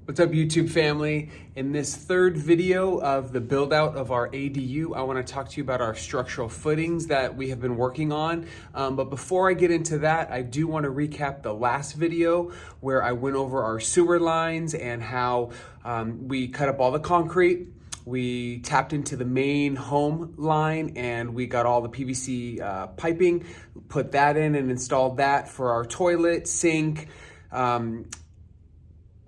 What's up, YouTube family? In this third video of the build out of our ADU, I want to talk to you about our structural footings that we have been working on. But before I get into that, I do want to recap the last video where I went over our sewer lines and how we cut up all the concrete. We tapped into the main home line and we got all the PVC piping, put that in and installed that for our toilet, sink,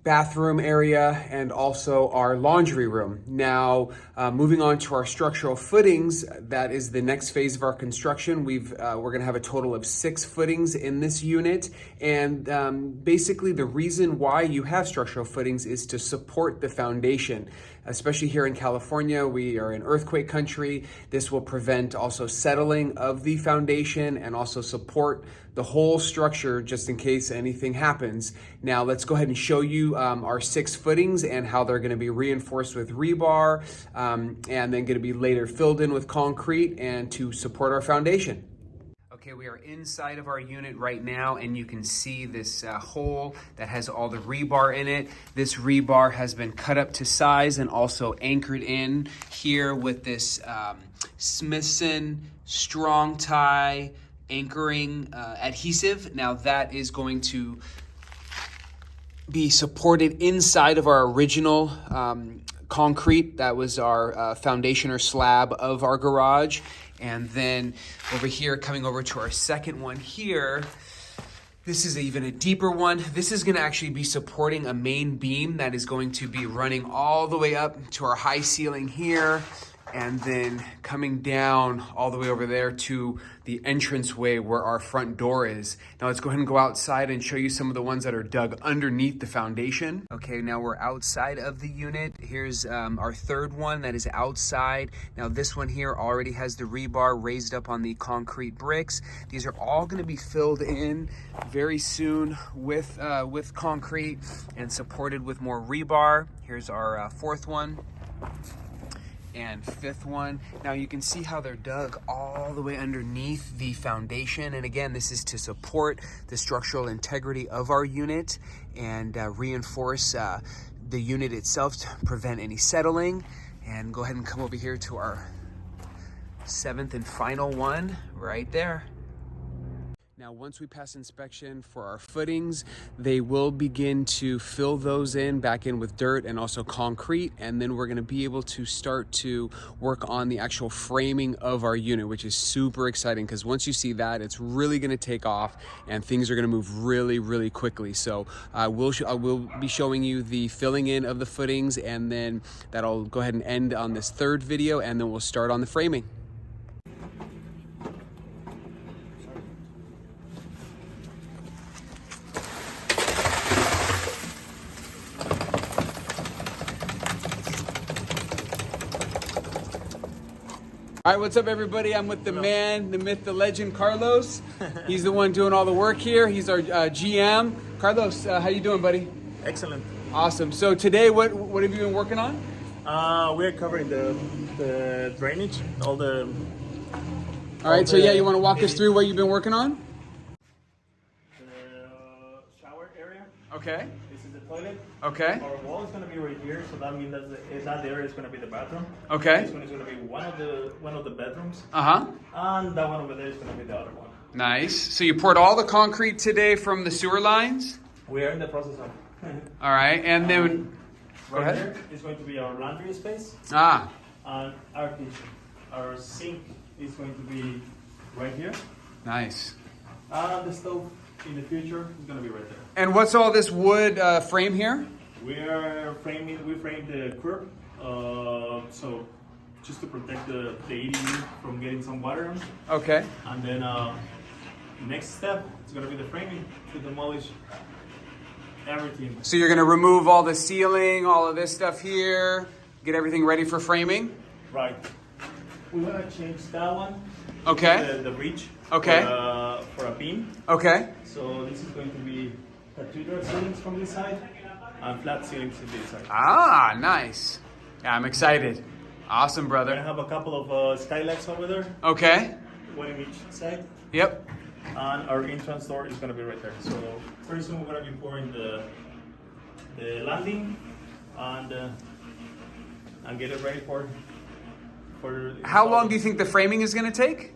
bathroom area, and also our laundry room. Now, moving on to our structural footings, that is the next phase of our construction. We're gonna have a total of 6 footings in this unit. And basically the reason why you have structural footings is to support the foundation. Especially here in California, we are in earthquake country. This will prevent also settling of the foundation and also support the whole structure just in case anything happens. Now let's go ahead and show you our 6 footings and how they're gonna be reinforced with rebar and then gonna be later filled in with concrete and to support our foundation. Okay, we are inside of our unit right now and you can see this hole that has all the rebar in it. This rebar has been cut up to size and also anchored in here with this Smithson strong tie anchoring adhesive. Now that is going to be supported inside of our original concrete. That was our foundation or slab of our garage. And then over here, coming over to our second one here, this is even a deeper one. This is gonna actually be supporting a main beam that is going to be running all the way up to our high ceiling here, and then coming down all the way over there to the entranceway where our front door is. Now let's go ahead and go outside and show you some of the ones that are dug underneath the foundation. Okay, now we're outside of the unit. Here's our third one that is outside. Now this one here already has the rebar raised up on the concrete bricks. These are all gonna be filled in very soon with concrete and supported with more rebar. Here's our fourth one and fifth one. Now you can see how they're dug all the way underneath the foundation. And again, this is to support the structural integrity of our unit and reinforce the unit itself to prevent any settling. And go ahead and come over here to our 7th and final one right there. Now, once we pass inspection for our footings, they will begin to fill those back in with dirt and also concrete. And then we're gonna be able to start to work on the actual framing of our unit, which is super exciting because once you see that, it's really gonna take off and things are gonna move really, really quickly. So I will be showing you the filling in of the footings, and then that'll go ahead and end on this third video, and then we'll start on the framing. All right, what's up, everybody? I'm with the man, the myth, the legend, Carlos. He's the one doing all the work here. He's our GM. Carlos, how you doing, buddy? Excellent. Awesome. So today, what have you been working on? We're covering the drainage, all right, so yeah, you want to walk us through what you've been working on? The shower area. Okay. This is the toilet. Okay. Our wall is going to be right here, so that means that area is going to be the bathroom. Okay. This one is going to be one of the bedrooms. Uh-huh. And that one over there is going to be the other one. Nice. So you poured all the concrete today from the sewer lines? We are in the process of. All right, and then Right here is going to be our laundry space. Ah. And our kitchen. Our sink is going to be right here. Nice. The stove in the future is going to be right there. And what's all this wood frame here? We framed the curb, so just to protect the ADU from getting some water on. Okay. And then next step is going to be the framing to demolish everything. So you're gonna remove all the ceiling, all of this stuff here, get everything ready for framing? Right. We're going to change that one. Okay. The reach. Okay. For a beam. Okay. So this is going to be cathedral ceilings from this side and flat ceilings from this side. Ah, nice. Yeah, I'm excited. Awesome, We're brother. going to have a couple of skylights over there. Okay. One in each side. Yep. And our entrance door is going to be right there. So pretty soon we're going to be pouring the landing and get it ready for. How long do you think the framing is going to take?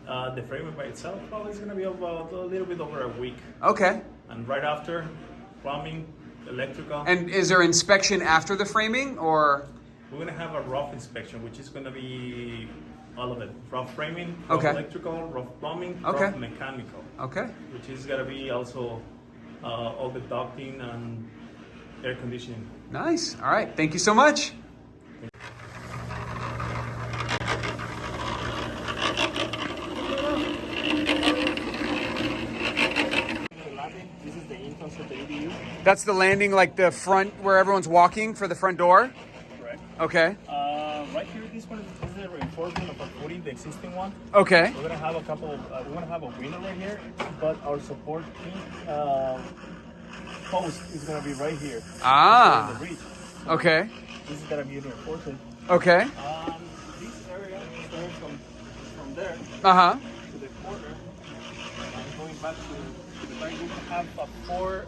The framing by itself probably is going to be about a little bit over a week. Okay. And right after, plumbing, electrical. And is there inspection after the framing, or? We're going to have a rough inspection, which is going to be all of it. Rough framing, rough Okay. electrical, rough plumbing, Okay. rough mechanical. Okay. Which is going to be also all the ducting and air conditioning. Nice. All right. Thank you so much. This is the entrance of the ADU. That's the landing, like the front where everyone's walking for the front door? Correct. Okay. Right here, this one is a reinforcement of our footing, the existing one. Okay. We're gonna have a couple of, we're gonna have a window right here, but our support post is gonna be right here. Ah. In the reach. Okay. This is gonna be reinforced. Okay. This area starting from there Uh-huh. to the corner and going back to the back, we have a 4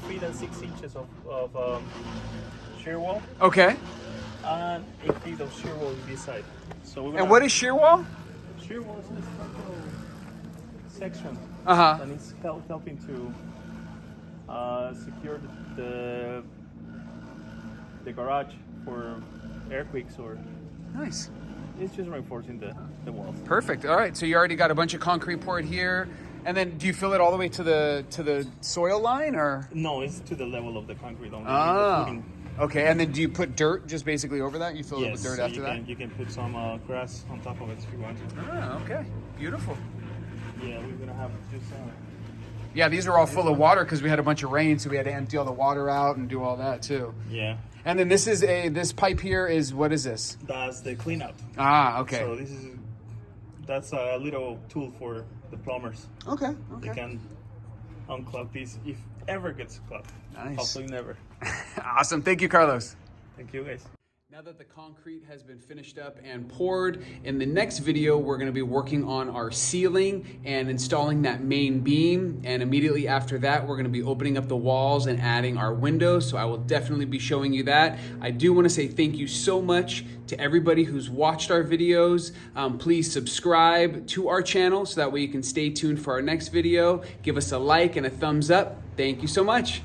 feet and 6 inches of shear wall Okay. and 8 feet of shear wall on this side. So we're gonna, And what is shear wall? shear wall is a structural section Uh-huh. and it's helping to secure the garage for earthquakes, or Nice. it's just reinforcing the walls. Perfect. All right. So you already got a bunch of concrete poured here. And then do you fill it all the way to the soil line, or? No, it's to the level of the concrete only. Oh. Okay. And then do you put dirt just basically over that? You fill it with Yes, dirt so after that? you can put some grass on top of it if you want to. Oh, okay. Beautiful. Yeah, we're gonna have just Yeah, these are all full of water because we had a bunch of rain, so we had to empty all the water out and do all that too. yeah. And then this pipe here is, what is this? That's the cleanup. Ah, okay. So that's a little tool for the plumbers. Okay. They can unclog this if ever gets clogged. Nice. Hopefully never. Awesome. Thank you, Carlos. Thank you, guys. Now that the concrete has been finished up and poured, in the next video, we're going to be working on our ceiling and installing that main beam. And immediately after that, we're going to be opening up the walls and adding our windows. So I will definitely be showing you that. I do want to say thank you so much to everybody who's watched our videos. Please subscribe to our channel so that way you can stay tuned for our next video. Give us a like and a thumbs up. Thank you so much.